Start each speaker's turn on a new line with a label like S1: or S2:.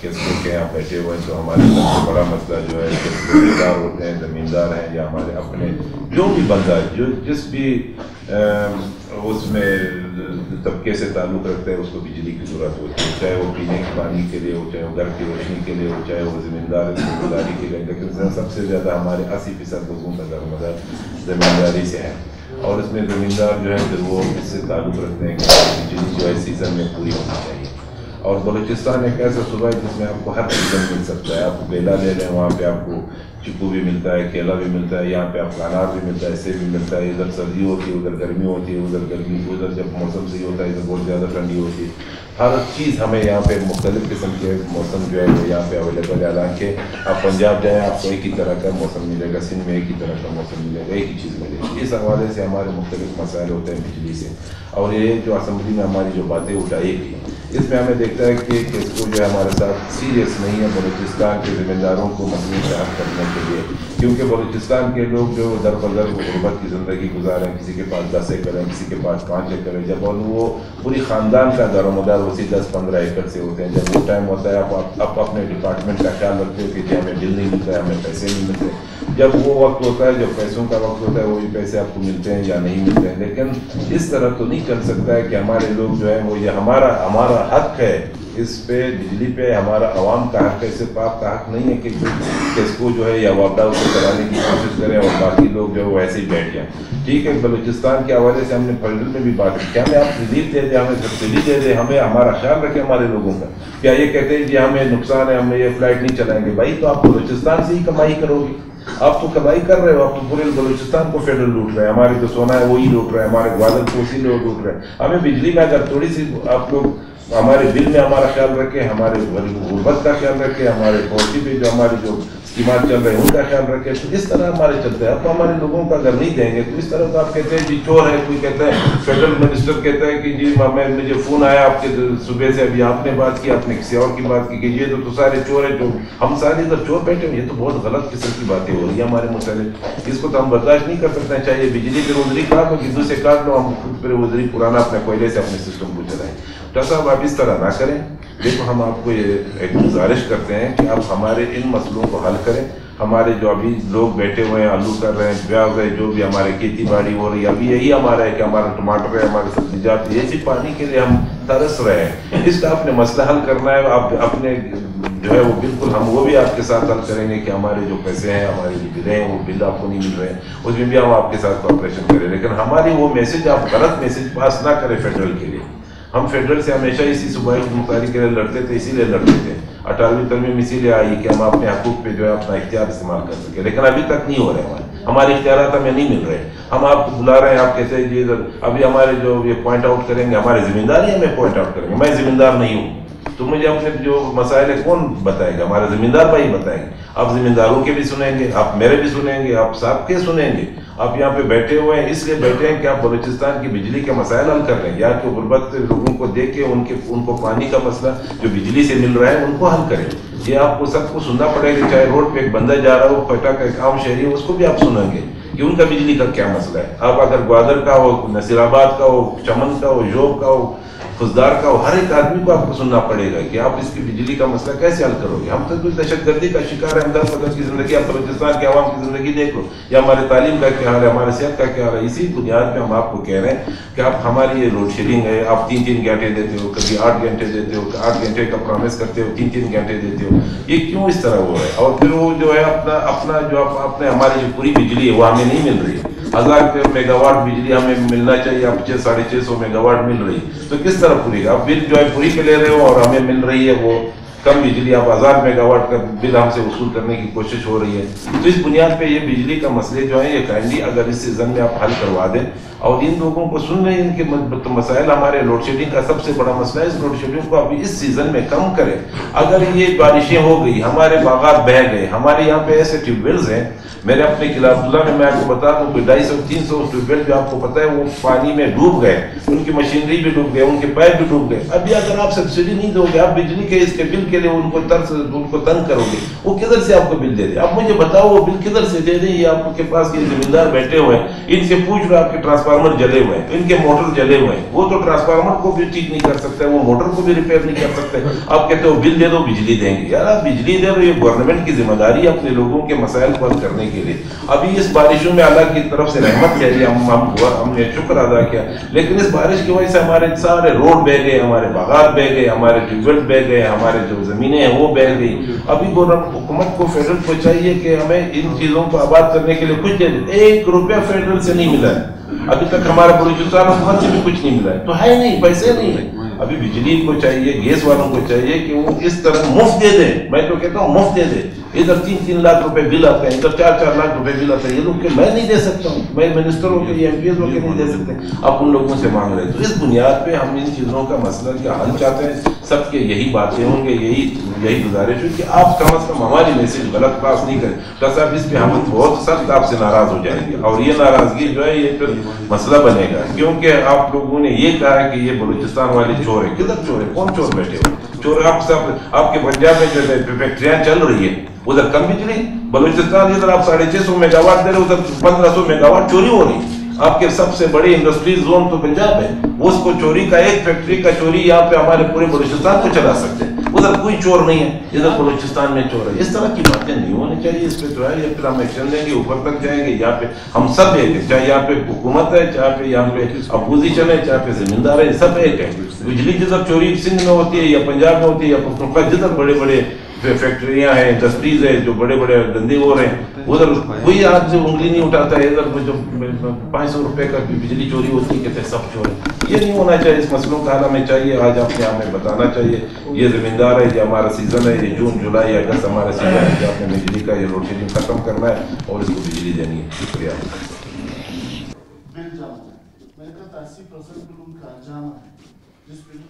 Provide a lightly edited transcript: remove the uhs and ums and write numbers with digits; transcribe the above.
S1: किसको के यहाँ बैठे हुए हैं, तो हमारे सबसे बड़ा मसला जो है कि रोजगार होते हैं, ज़मींदार हैं या हमारे अपने जो भी बंदा जो जिस भी उसमें तबके से ताल्लुक़ रखता है उसको बिजली की ज़रूरत होती है, चाहे वो पीने के पानी के लिए हो, चाहे वो घर की रोशनी के लिए हो, चाहे वो ज़मींदार ज़मींदारी के लिए। लेकिन सबसे ज़्यादा हमारे 80% लोगों का दरमदार ज़मींदारी से है, और इसमें ज़मींदार जो है वो इससे ताल्लुक़ रखते हैं कि बिजली जो है सीज़न में पूरी होनी चाहिए। और बलूचिस्तान एक ऐसा सूबा है जिसमें आपको हर सीज़न मिल सकता है। आप बेला ले लें, वहाँ पे आपको चिक्कू भी मिलता है, केला भी मिलता है, यहाँ पे आपको अनार भी मिलता है, सेब भी मिलता है। इधर सर्दी होती है, उधर गर्मी होती है, उधर गर्मी, उधर जब मौसम सही होता है इधर बहुत ज़्यादा ठंडी होती है। हर चीज़ हमें यहाँ पे मुख्तलिफ़ किस्म के मौसम जो है वो यहाँ पे अवेलेबल है। हालांकि आप पंजाब जाएँ आपको एक ही तरह का मौसम मिलेगा, सिंध में एक ही तरह का मौसम मिलेगा, एक ही चीज़ मिलेगी। इस हवाले से हमारे मुख्तलिफ़ मसाइल होते हैं बिजली से। और ये जो असम्बली में हमारी जो बातें उठाई गई इसमें हमें देखता है कि इसको जो है हमारे साथ सीरियस नहीं है बलूचिस्तान के ज़मींदारों को मसले से हल करने के लिए, क्योंकि बलूचिस्तान के लोग जो दर बदर गुर्बत की ज़िंदगी गुजारें, किसी के पास 10 एकड़ है, किसी के पास 5 एकड़ है, जब और वो पूरी ख़ानदान का दारोमदार उसी 10-15 एकड़ से होते हैं। जब वो टाइम होता है आप अपने डिपार्टमेंट का ख्याल रखते हो कि हमें बिल नहीं मिलता है, हमें पैसे नहीं मिलते। जब वो वक्त होता है, जब पैसों का वक्त होता है, वो भी पैसे आपको मिलते हैं या नहीं मिलते हैं। लेकिन इस तरह तो नहीं चल सकता है कि हमारे लोग जो है वो ये हमारा हक है, इस पे बिजली पे हमारा आवाम का हक है, सिर्फ आपका हक नहीं है कि इसको जो है या वापडा उसको कराने की कोशिश करें और बाकी लोग जो है वो ऐसे ही बैठ जाएँ। ठीक है, बलूचिस्तान के हवाले से हमने फजल में भी बात की, क्या हमें आप रिलीफ दे दें, हमें सब्सिडी दे दें, हमें हमारा ख्याल रखें हमारे लोगों का। क्या ये कहते हैं कि हमें नुकसान है, हमें ये फ्लाइट नहीं चलाएंगे? भाई तो आप बलूचिस्तान से ही कमाई करोगे, आप तो कमाई कर रहे हो, आप तो पूरे बलूचिस्तान को फेडरल लूट रहे हैं, हमारे जो सोना है वही लूट रहे हैं, हमारे ग्वादर को उसी लोग लूट रहे हैं। हमें बिजली में अगर थोड़ी सी आप लोग हमारे बिल में हमारा ख्याल रखें, हमारे गुर्बत का ख्याल रखें, हमारे पॉलिसी पे जो हमारी जो स्कीमात चल रहे हैं उनका ख्याल रखें, तो इस तरह हमारे चलते हैं। अब तो हमारे लोगों का अगर नहीं देंगे तो इस तरह तो आप कहते हैं जी चोर है, कोई कहता है फेडरल मिनिस्टर कहता है कि जी मुझे फ़ोन आया आपके सुबह से, अभी आपने बात की, आपने किसी और की बात की कि ये तो सारे चोर है, जो हम सारे इधर चोर बैठे हुए। ये तो बहुत गलत किस्म की बातें हो रही है हमारे मुताबिक, इसको तो हम बर्दाश्त नहीं कर सकते। चाहिए बिजली की रोजरी काट लो, गिद्दू से काट लो, हम खुद पर रोजरी पुराना अपने कोयले से अपने सिस्टम को चलाएं। डॉक्टर साहब आप इस तरह ना करें। देखो हम आपको ये एक गुजारिश करते हैं कि आप हमारे इन मसलों को हल करें। हमारे जो अभी लोग बैठे हुए हैं, आलू कर रहे हैं, प्याज है, जो भी हमारे खेती बाड़ी हो रही है, अभी यही हमारा है कि हमारा टमाटर है, हमारे सब्जियात, ये सिर्फ पानी के लिए हम तरस रहे हैं। इसका आपने मसला हल करना है, आप अपने जो है वो बिल्कुल हम वो भी आपके साथ हल करेंगे कि हमारे जो पैसे हैं, हमारे जो बिल हैं, वो बिल आपको नहीं मिल रहे हैं, उसमें भी हम आपके साथ कॉपरेशन करें। लेकिन हमारी वो मैसेज आप गलत मैसेज पास ना करें फेडरल के लिए। हम फेडरल से हमेशा इसी सूबाई मुख्तारी के लिए लड़ते थे, इसीलिए लड़ते थे। 18वीं तरमीम इसीलिए आई कि हम अपने हकूक़ पे जो है अपना इख्तियार इस्तेमाल कर सके, लेकिन अभी तक नहीं हो रहे हमारे इख्तियारात हमें नहीं मिल रहे। हम आपको बुला रहे हैं, आप कहते हैं जी इधर अभी हमारे जो ये पॉइंट आउट करेंगे, हमारे जिम्मेदारी हमें पॉइंट आउट करेंगे। मैं जिम्मेदार नहीं हूँ तो मुझे अपने जो मसाइल है कौन बताएगा? हमारे ज़मींदार भाई बताएंगे। आप ज़मींदारों के भी सुनेंगे, आप मेरे भी सुनेंगे, आप सबके सुनेंगे। आप यहाँ पे बैठे हुए हैं, इसलिए बैठे हैं कि आप बलूचिस्तान की बिजली के मसाइल हल कर रहे हैं, या कि गुर्बत के लोगों को देख के उनको पानी का मसला जो बिजली से मिल रहा है उनको हल करें। ये आपको सबको सुनना पड़ेगा, चाहे रोड पे एक बंदा जा रहा हो, क्वेटा का एक आम शहरी हो, उसको भी आप सुनेंगे कि उनका बिजली का क्या मसला है। आप अगर ग्वादर का हो, नसीराबाद का हो, चमन का हो, जोब का हो, खुजदार का हो, हर एक आदमी को आपको सुनना पड़ेगा कि आप इसकी बिजली का मसला कैसे हल करोगे। हम तो दहशतगर्दी का शिकार है, हम 10 वक्त की ज़िंदगी, आप बलूचिस्तान के आवाम की ज़िंदगी देख लो, या हमारे तालीम का क्या हाल है, हमारे सेहत का क्या हाल है। इसी बुनियाद पे हम आपको कह रहे हैं कि आप हमारी ये लोड शेडिंग है, आप 3-3 घंटे देते हो, कभी 8 घंटे देते हो, 8 घंटे का प्रॉमिस करते हो, 3-3 घंटे देते हो, ये क्यों इस तरह हो रहा है? और फिर वो जो है अपना जो आपने हमारी जो पूरी बिजली है वो हमें नहीं मिल रही है। 1000 मेगावाट बिजली हमें मिलना चाहिए, अब 600-650 मेगावाट मिल रही है, तो किस तरह पूरी? आप बिल जो है पूरी पे ले रहे हो और हमें मिल रही है वो कम बिजली। आप 1000 मेगावाट का बिल हमसे वसूल करने की कोशिश हो रही है। तो इस बुनियाद पे ये बिजली का मसले जो है ये काइंडली अगर इस सीज़न में आप हल करवा दें, और इन लोगों को सुन रहे हैं, इनके मसाइल हमारे लोड शेडिंग का सबसे बड़ा मसला है, इस लोड शेडिंग को अभी इस सीज़न में कम करें। अगर ये बारिशें हो गई, हमारे बागात बह गए, हमारे यहाँ पे ऐसे ट्यूबवेल्स हैं, मेरे अपने किलाफुल्ला में मैं आपको बता दूं कि 250-300 ट्यूबवेल जो आपको पता है वो पानी में डूब गए, उनकी मशीनरी भी डूब गए, उनके पाइप भी डूब गए। अभी अगर आप सब्सिडी नहीं दोगे, आप बिजली के इसके बिल के लिए उनको तंग करोगे, वो किधर से आपको बिल दे दे? आप मुझे बताओ वो बिल किधर से दे दे? ये आपके पास ये जमींदार बैठे हुए हैं, इनसे पूछ लो आपके ट्रांसफार्मर जले हुए हैं, इनके मोटर जले हुए हैं, वो तो ट्रांसफार्मर को भी ठीक नहीं कर सकते, वो मोटर को भी रिपेयर नहीं कर सकते। आप कहते हो बिल दे दो बिजली देंगे। यार आप बिजली दे रहे हो, ये गवर्नमेंट की जिम्मेदारी है अपने लोगों के मसाइल को हल करने के लिए। अभी इस बारिशों में अल्लाह की तरफ से रहमत है, हमने शुक्र अदा किया, लेकिन इस बारिश की वजह से हमारे सारे रोड बह गए, हमारे बागात बह गए, हमारे ट्यूबवेल बह गए, हमारे जो जमीनें हैं वो बह गई। अभी हुकूमत को फेडरल को चाहिए कि हमें इन चीजों को आबाद करने के लिए कुछ दे दे। 1 रुपया फेडरल से नहीं मिला है अभी तक, हमारे बलूचिस्तान हुकूमत से भी कुछ नहीं मिला है, तो है नहीं, पैसे नहीं है। अभी बिजली को चाहिए, गैस वालों को चाहिए कि वो इस तरह मुफ्त दे दे। मैं तो कहता हूँ मुफ्त दे दे। इधर 3-3 लाख रुपए बिल आता है, इधर 4-4 लाख रुपए बिल आता है। ये लोग के मैं नहीं दे सकता हूँ, मैं मिनिस्टर होकर ये एमपीएस होकर नहीं दे सकते, आप उन लोगों से मांग रहे हैं। तो इस बुनियाद पे हम इन चीजों का मसला का हल चाहते हैं। सबके यही बातें होंगे, यही गुजारिश है कि आप कम अज कम हमारी मैसेज गलत पास नहीं करें। तो साहब इस पे हम बहुत सख्त आपसे नाराज हो जाएंगे, और ये नाराजगी जो है ये फिर मसला बनेगा, क्योंकि आप लोगों ने ये कहा है कि ये बलूचिस्तान वाले चोर है। किधर चोर है? कौन चोर बैठे हुए? चोर आप सब, आपके पंजाब में जो फैक्ट्रियां चल रही है उधर कम बिजली, बलूचिस्तान इधर आप 650 मेगावाट दे रहे हो, उधर 1500 मेगावाट चोरी हो रही। आपके सबसे बड़े इंडस्ट्रीज जोन तो पंजाब है, उसको चोरी का, एक फैक्ट्री का चोरी यहाँ पे हमारे पूरे बलूचिस्तान को चला सकते हैं। उधर कोई चोर नहीं है, इधर बलूचिस्तान में चोर है। इस तरह की बातें नहीं होनी चाहिए। इस पे जो है ये फिर हम एक्शन लेंगे, ऊपर तक जाएंगे। यहाँ पे हम सब एक है, चाहे यहाँ पे हुकूमत है, चाहे पे यहाँ पे अपोजिशन है, चाहे पे जमींदार है, सब एक है। बिजली जिधर चोरी सिंध में होती है या पंजाब में होती है या पख्तूनख्वा, जिधर बड़े बड़े फैक्ट्रियां हैं, इंडस्ट्रीज है, जो बड़े बड़े धंधे हो रहे हैं, उधर कोई हाथ से उंगली नहीं उठाता है। इधर जो 500 रुपए का बिजली चोरी होती है, कहते हैं सब चोर है। ये नहीं होना चाहिए। इस मसलों का हल हमें चाहिए, आज अपने हमें बताना चाहिए। ये जमींदार है, ये हमारा सीजन है, ये जून जुलाई अगस्त हमारा सीजन है कि आपने बिजली का ये लोड शेडिंग खत्म करना है और इसको बिजली देनी है। शुक्रिया।
S2: बिल जाम है, मैंने कहा 80% बिल उनका जाम है, जिस बिल में